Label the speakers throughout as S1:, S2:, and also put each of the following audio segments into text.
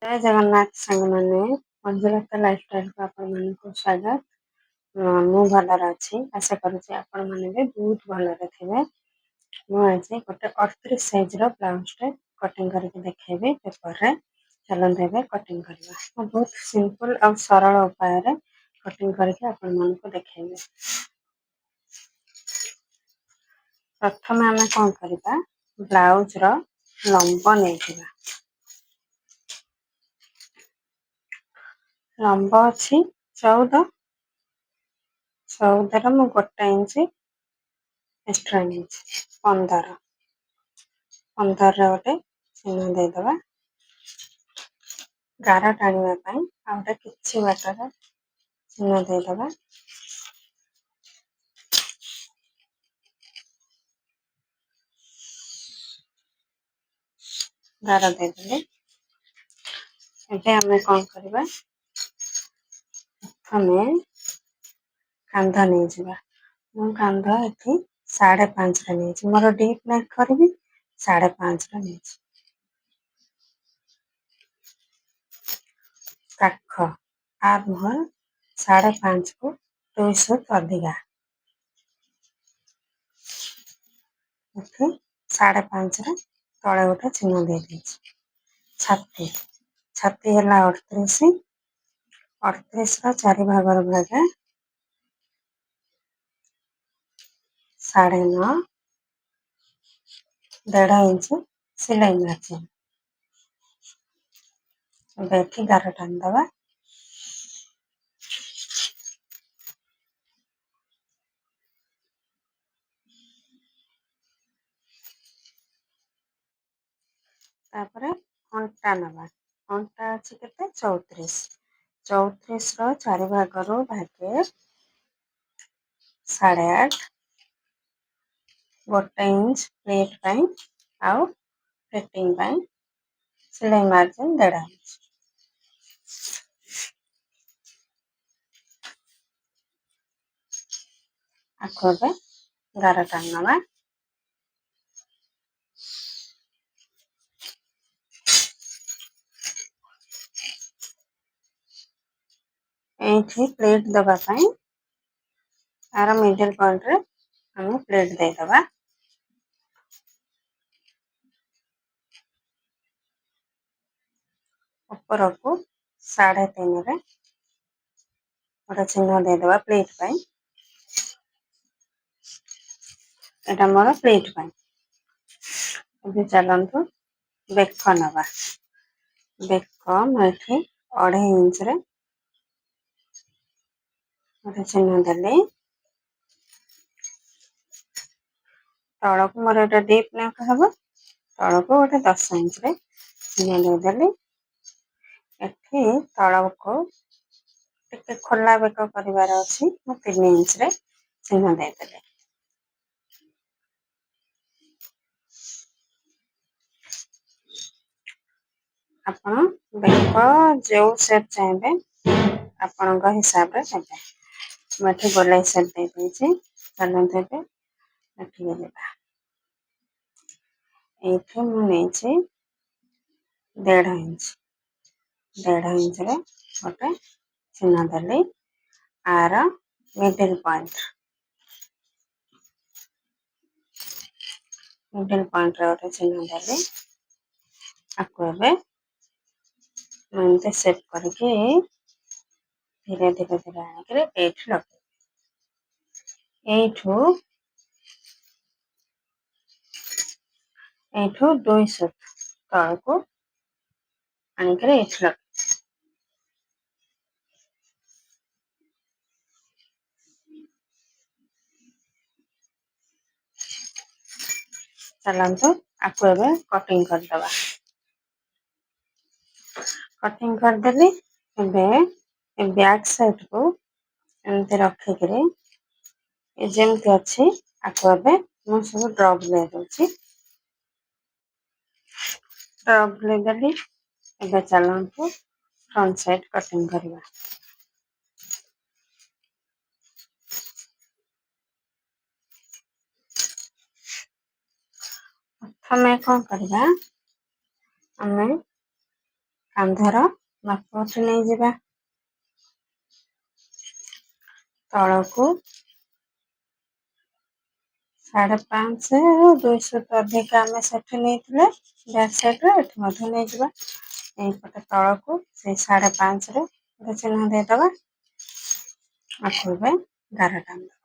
S1: जय जगन्नाथ साଙ୍ଗमाने मंजुलता लाइफस्टाइल को आपण मानक स्वागत। मु भलरे अछि आशा करूछि आपण माने भी बहुत भलरे थिबे। मु आज गोटे 38 साइज रो ब्लाउज टे कटिंग करके देखेबे पेपर रे। चलन देबे कटिंग करबा। मु बहुत सिंपल और सरल उपाय रे कटिंग करके आपण मानक देखेबे। प्रथम आमे कोन करबा ब्लाउज रो लंब नै दिबा। लंब अछि 14 मु 1 इंच एक्स्ट्रा इंच 15 रे गोटे चिन्ह दे दबा। गार टाणिबा पई आ गोटे किछि बाटर चिन्ह दे दबा। गार दे देले एबे हमें कोन करबा हमें कांधा नै जिबा। मु कांधा एठी 5.5 रे नै मोर डीप नेक करबी 5.5 रे नै काख आर मोर 5.5 को 2 सूत अधिका एठी 5.5 रे तळे गोटे चिन्ह दे देछि। छाती छाती हला 38 रो 4 भाग रो भागे 9.5 1.5 इंच सिलाई मार्जिन। एबे एठी गार टान दबा। तापरे अंटा नबा। अंटा अछि केते 34 रो 4 भाग रो भागे 8.5 1 इंच प्लेट पई आउ फिटिंग पई सिलाई मार्जिन 1.5 इंच। आखोबे गार टान नबा। एठी प्लेट दबा पई आर मिडल पॉइंट रे हम प्लेट दे दबा। ऊपर को 3.5 रे गोटे चिन्ह दे दबा प्लेट पई। एटा मोर प्लेट पई। एबे चलंतु बेक नबा। बेक मु एठी 2.5 इंच रे गोटे चिन्ह देली। तळको मोर एटा डीप नेक हबो तळको गोटे 10 इंच रे चिन्ह दे देली। एठी तळको टिके खोला बेक करिवार अछि मु 3 इंच रे चिन्ह दे देली। आपण बेक जो शेप चाहेबे आपणक हिसाब रे देबे। मु एठी गोलाई शेप दे देछि चलन देबे एठी देबा। एठी मु नेछि 1.5 इंच 1.5 इंच रे गोटे चिन्ह देली। आर मिडल पॉइंट रे गोटे चिन्ह देली। आको एबे एमते सेट करके धीरे धीरे धीरे आनिक एठी लगे। एठू 2 सूत तळको आनिक एठी लगे। चलंतु आको एबे कटिंग कर दबा। कटिंग कर देली एबे ए बैक साइड को एमते रखि करे ए जेमति अछि आको एबे मु सब ड्रॉप दे दोछि। ड्रॉप दे देली एबे चलंतु फ्रंट साइड कटिंग करबा। हमें कौन करबा हमें କାନ୍ଧର ମାପଟି ନେଇଯିବା। ତଳକୁ 5.5 2 ସୁତ ଅଧିକା ଆମେ ସେଠି ନେଇଥିଲେ ବ୍ୟାକ୍ ସାଇଡରେ, ଏଠି ମଧ୍ୟ ନେଇଯିବା। ଏଇପଟେ ତଳକୁ ସେଇ 5.5ରେ ଗୋଟେ ଚିହ୍ନ ଦେଇଦବା। ଆକୁ ଏବେ ଗାର ଟାଣିଦବା।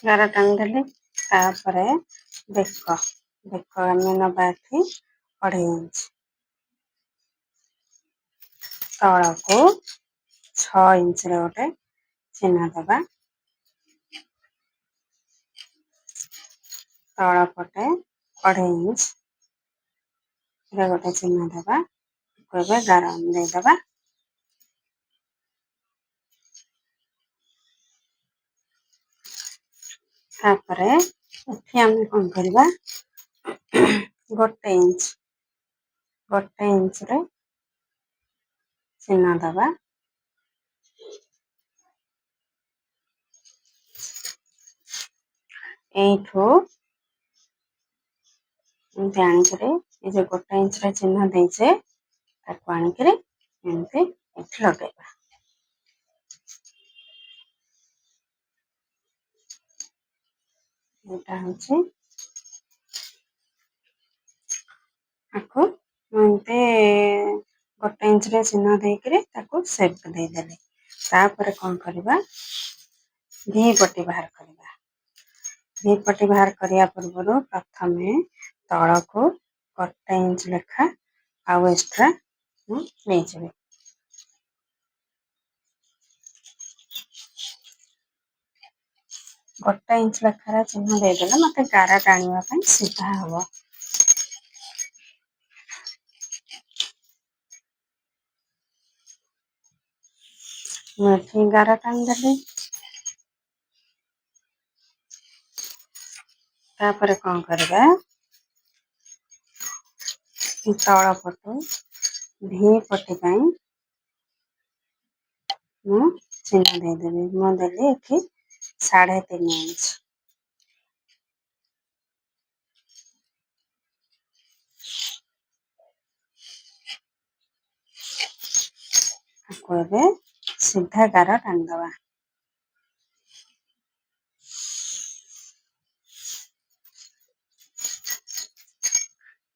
S1: ଗାର ଟାଣିଦେଲି। ତାପରେ ବେକ ଆମେ ନବା ଏଠି 2.5 ଇଞ୍ଚ। ତଳକୁ 6 ଇଞ୍ଚରେ ଗୋଟେ ଚିହ୍ନ ଦବା। ତଳ ପଟେ 2.5 ଇଞ୍ଚରେ ଗୋଟେ ଚିହ୍ନ ଦେବା। ଏବେ ଗାର ଦେଇଦବା। ତାପରେ ଏଠି ଆମେ କଣ କରିବା, 1 ଇଞ୍ଚରେ ଚିହ୍ନ ଦବା। ଏଇଠୁ ଏମିତି ଆଣିକିରି ଏ ଯୋଉ 1 ଇଞ୍ଚରେ ଚିହ୍ନ ଦେଇଛେ ତାକୁ ଆଣିକିରି ଏମିତି ଏଠି ଲଗେଇବା। ଏଇଟା ହଉଛି ଆକୁ ଏମିତି 1 ଇଞ୍ଚରେ ଚିହ୍ନ ଦେଇକିରି ତାକୁ ସେପ୍ ଦେଇଦେଲେ। ତାପରେ କଣ କରିବା, ଭି ପଟି ବାହାର କରିବା। ଭି ପଟି ବାହାର କରିବା ପୂର୍ବରୁ ପ୍ରଥମେ ତଳକୁ 1 ଇଞ୍ଚ ଲେଖା ଆଉ ଏକ୍ସଟ୍ରା ନେଇଯିବେ। 1 ଇଞ୍ଚ ଲେଖାର ଚିହ୍ନ ଦେଇଦେଲେ ମତେ ଗାର ଟାଣିବା ପାଇଁ ସୁବିଧା ହବ। ମୁଁ ଏଠି ଗାର ଟାଣିଦେଲି। ତାପରେ କଣ କରିବା, ତଳ ପଟୁ ଭି ପଟି ପାଇଁ ମୁଁ ଚିହ୍ନ ଦେଇଦେବି। ମୁଁ ଦେଲି ଏଠି 3.5 ଇଞ୍ଚ। ଆକୁ ଏବେ ସିଧା ଗାର ଟାଣିଦବା।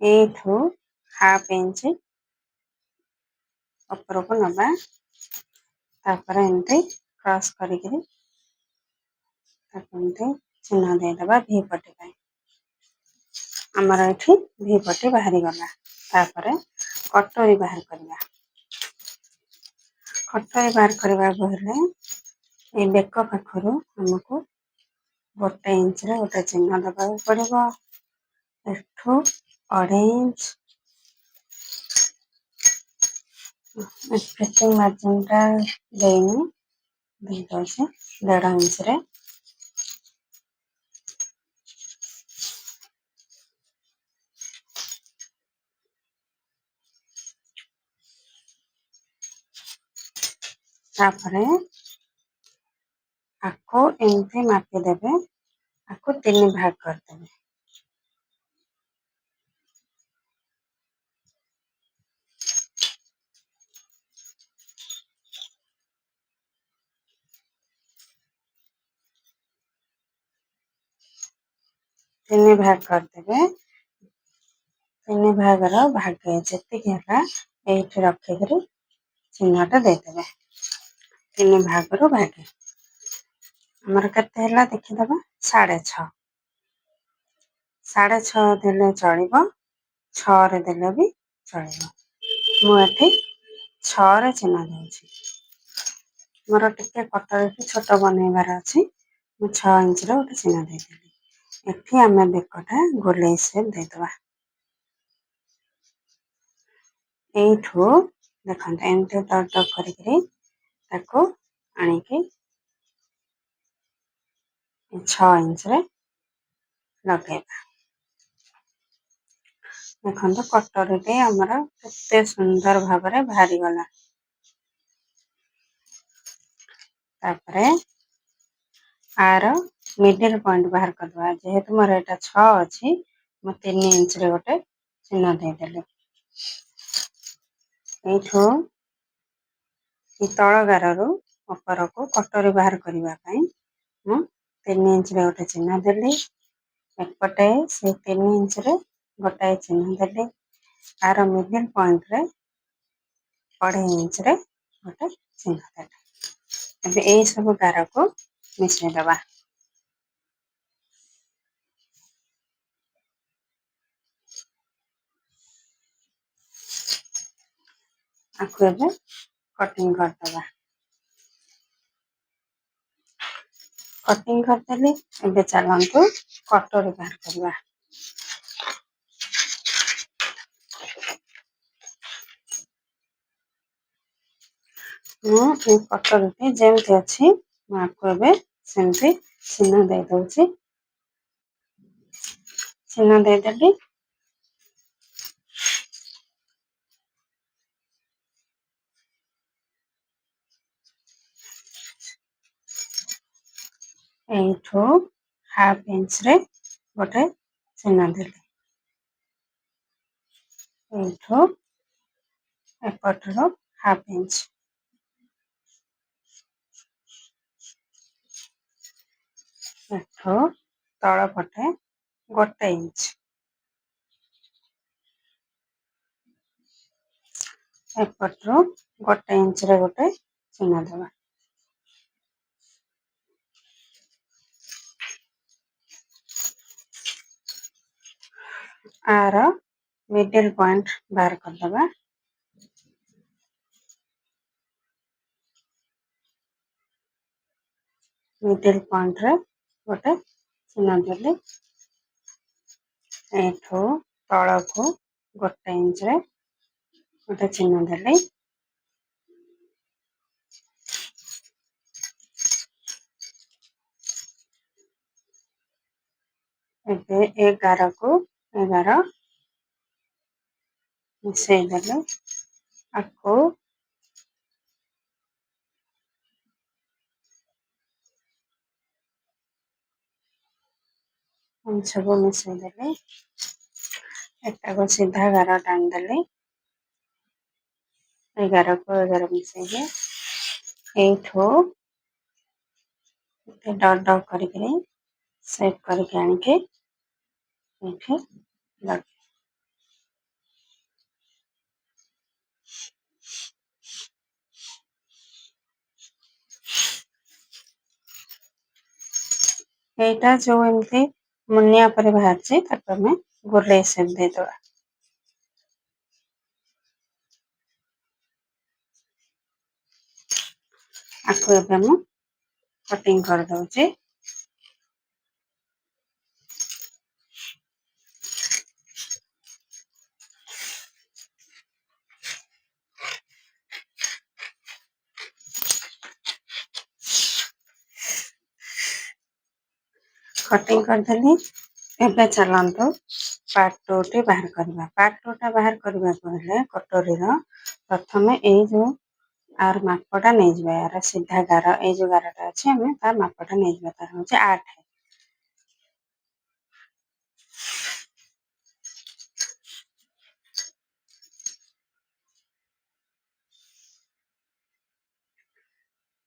S1: ଏଇଠୁ 1/2 ଇଞ୍ଚ ଉପରକୁ ନବା। ତାପରେ ଏମିତି କ୍ରସ୍ କରିକିରି ତାକୁ ଏମିତି ଚିହ୍ନ ଦେଇଦବା ଭି ପଟି ପାଇଁ। ଆମର ଏଠି ଭି ପଟି ବାହାରିଗଲା। ତାପରେ କଟରୀ ବାହାର କରିବା। କଟରୀ ବାହାର କରିବାକୁ ହେଲେ ଏଇ ବେକ ପାଖରୁ ଆମକୁ 1 ଇଞ୍ଚରେ ଗୋଟେ ଚିହ୍ନ ଦେବାକୁ ପଡ଼ିବ। ଏଠୁ 2.5 ଇଞ୍ଚ, ଫିଟିଙ୍ଗ ମାର୍ଜିନଟା ଦେଇନି, ଦେଇଦେଉଛି 1.5 ଇଞ୍ଚରେ। ତାପରେ ଆକୁ ଏମିତି ମାପିଦେବେ, ଆକୁ 3 ଭାଗ କରିଦେବେ। ତିନି ଭାଗ କରିଦେବେ। 3 ଭାଗର ଭାଗେ ଯେତିକି ହେଲା ଏଇଠି ରଖିକିରି ଚିହ୍ନଟା ଦେଇଦେବେ। 3 ଭାଗରୁ ଭାଗେ ଆମର କେତେ ହେଲା ଦେଖିଦବା, 6.5। 6.5 ଦେଲେ ଚଳିବ, 6ରେ ଦେଲେ ବି ଚଳିବ। ମୁଁ ଏଠି 6ରେ ଚିହ୍ନ ଦେଉଛି। ମୋର ଟିକେ କଟରଠୁ ଛୋଟ ବନେଇବାର ଅଛି। ମୁଁ 6 ଇଞ୍ଚର ଗୋଟେ ଚିହ୍ନ ଦେଇଦେଲି। ଏଠି ଆମେ ବେକଟା ଗୋଲେଇ ସେପ୍ ଦେଇଦବା। ଏଇଠୁ ଦେଖନ୍ତୁ ଏମିତି ଟକ୍ ଟକ୍ କରିକିରି ତାକୁ ଆଣିକି 6 ଇଞ୍ଚରେ ଲଗେଇବା। ଦେଖନ୍ତୁ କଟରୀଟି ଆମର କେତେ ସୁନ୍ଦର ଭାବରେ ବାହାରିଗଲା। तापरे आर मिडिल पॉइंट बाहर करदे जेहेतु मोर एटा 6 अछि मु 3 इंच रे गोटे चिन्ह देदेली एठो तଳ ଗାରରୁ ଉପରକୁ କଟରୀ ବାହାର କରିବା ପାଇଁ ମୁଁ 3 इंच ରେ ଗୋଟେ ଚିହ୍ନ ଦେଲି ଏପଟେ ସେ 3 इंच ରେ ଗୋଟାଏ ଚିହ୍ନ ଦେଲି आर मिडिल पॉइंट रे 2.5 इंच रे ଗୋଟେ ଚିହ୍ନ ଦେଲି ଏବେ ଏଇ ସବୁ ଗାରକୁ ମିଶେଇ ଦବା आखु ଏବେ कटिंग करदबा कटिंग करदेली ଏବେ ଚାଲନ୍ତୁ କଟରୀ ବାହାର କରିବା ମୁଁ ଏ କଟରୀଟି ଯେମିତି ଅଛି ମୁଁ ଆକୁ ଏବେ ସେମିତି ଚିହ୍ନ ଦେଇ ଦଉଛି ଚିହ୍ନ ଦେଇଦେଲି एठो हाफ इंच रे गोटे चिन्ह देली एठो एपटरो हाफ इंच एठो तଳ पटे 1 इंच एपटरो 1 इंच रे गोटे चिन्ह देवा आर मिडिल पॉइंट बाहर करदबा मिडिल पॉइंट रे गोटे चिन्ह देली एठो तळको 1 इंच रे गोटे चिन्ह देली ଏବେ ଏ ଗାରକୁ ଏ ଗାର ମିଶେଇ ଦେଲେ ଆକୁ ସବୁ ମିଶେଇ ଦେଲେ ଏଟାକୁ ସିଧା ଗାର ଟାଣିଦେଲି ଏ ଗାରକୁ ଏ ଗାର ମିଶେଇଲେ ଏଇଠୁ ଡଟ୍ ଡଟ୍ କରିକି ସେଟ୍ କରିକି ଆଣିକି ଏଇଠି ଲଗେଇ ଏଇଟା ଯୋଉ ଏମିତି ମୁନିଆ ପରେ ବାହାରିଛି ତାକୁ ଆମେ ଗୋଲେଇ ସେପ୍ ଦେଇଦବା ଆକୁ ଏବେ ମୁଁ କଟିଂ କରିଦଉଛି कटिंग करदेली ଏବେ ଚାଲନ୍ତୁ ପାର୍ଟ 2 ଟି ବାହାର କରିବା ପାର୍ଟ 2 ଟା ବାହାର କରିବାକୁ ହେଲେ କଟରୀର ପ୍ରଥମେ ଏଇ ଯୋଉ आर मापटा नहीं जिबा यार सीधा गार ए जो गारटा अछि हमें तार मापटा नहीं जिबा तार होचे 8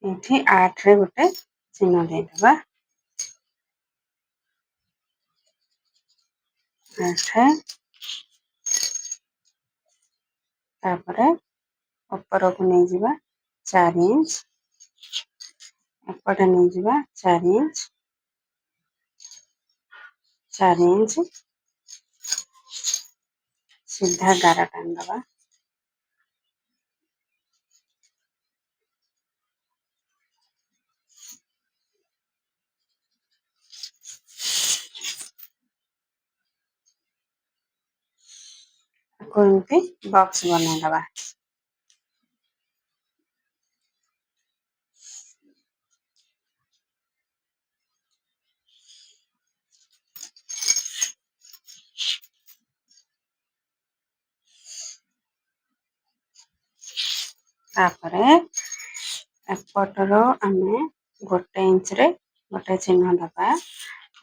S1: एठी 8 रे गोटे चिन्ह दे दबा 8 तापरे ऊपर को नहीं जिबा 4 इंच एपटे नहीं जिबा 4 इंच 4 इंच सीधा गार टान दबा कोनते बॉक्स बना दबा तापरे ଏପଟର ଆମେ 1 ଇଞ୍ଚରେ ଗୋଟେ ଚିହ୍ନ ଦେବା।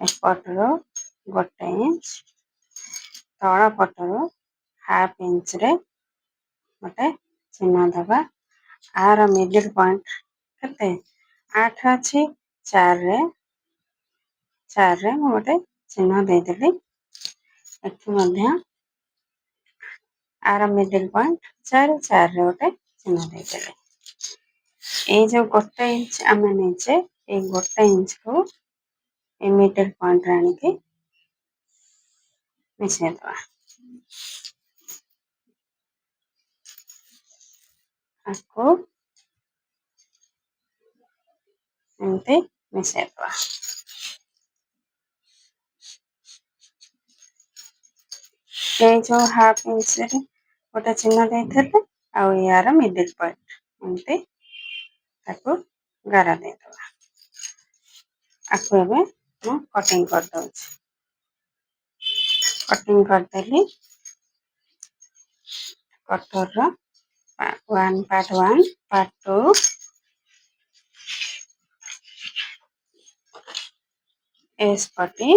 S1: ଏପଟର 1 ଇଞ୍ଚ, ତଳ ପଟରୁ 1/2 ଇଞ୍ଚରେ ଗୋଟେ ଚିହ୍ନ ଦେବା। ଆର ମିଡିଲ ପଏଣ୍ଟ କେତେ? 8 ଅଛି, 4ରେ ମୁଁ ଗୋଟେ ଚିହ୍ନ ଦେଇଦେଲି। ଏଠି ମଧ୍ୟ ଆର ମିଡିଲ ପଏଣ୍ଟ 4ରେ ଗୋଟେ ଚିହ୍ନ ଦେଇଦେଲି। ଏଇ ଯୋଉ 1 ଇଞ୍ଚ ଆମେ ନେଇଛେ, ଏଇ 1 ଇଞ୍ଚକୁ এই ମିଡିଲ ପଏଣ୍ଟରେ ଆଣିକି ମିଶେଇଦବା। ଆକୁ ଏମିତି ମିଶେଇଦବା। ଏଇ ଯୋଉ 1/2 ଇଞ୍ଚରେ ଗୋଟେ ଚିହ୍ନ ଦେଇଥିଲେ, ଆଉ ୟାର ମିଡିଲ ପଏଣ୍ଟ ଏମିତି ତାକୁ ଗାର ଦେଇଦବା। ଆକୁ ଏବେ ମୁଁ କଟିଂ କରିଦଉଛି। କଟିଂ କରିଦେଲି। କଟରର ପାର୍ଟ 1, ପାର୍ଟ 2, ଏସ୍ ପଟି,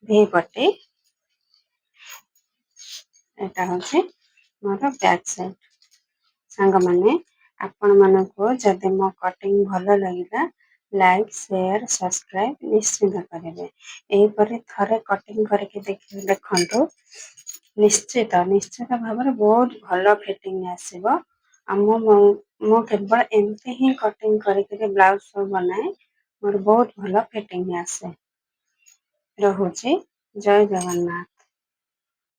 S1: ଭି ପଟି, ଏଟା ହଉଛି ମୋର ବ୍ୟାକ୍ ସାଇଡ୍। ସାଙ୍ଗମାନେ, ଆପଣମାନଙ୍କୁ ଯଦି ମୋ କଟିଂ ଭଲ ଲାଗିଲା, ଲାଇକ୍, ସେୟାର, ସବସ୍କ୍ରାଇବ ନିଶ୍ଚିନ୍ତ କରିବେ। ଏହିପରି ଥରେ କଟିଂ କରିକି ଦେଖନ୍ତୁ। ନିଶ୍ଚିତ ଭାବରେ ବହୁତ ଭଲ ଫିଟିଂ ଆସିବ। ଆଉ ମୁଁ କେବଳ ଏମିତି ହିଁ କଟିଂ କରିକିରି ବ୍ଲାଉଜ ସବୁ ବନାଏ। ମୋର ବହୁତ ଭଲ ଫିଟିଂ ଆସେ। ରହୁଛି, ଜୟ ଜଗନ୍ନାଥ।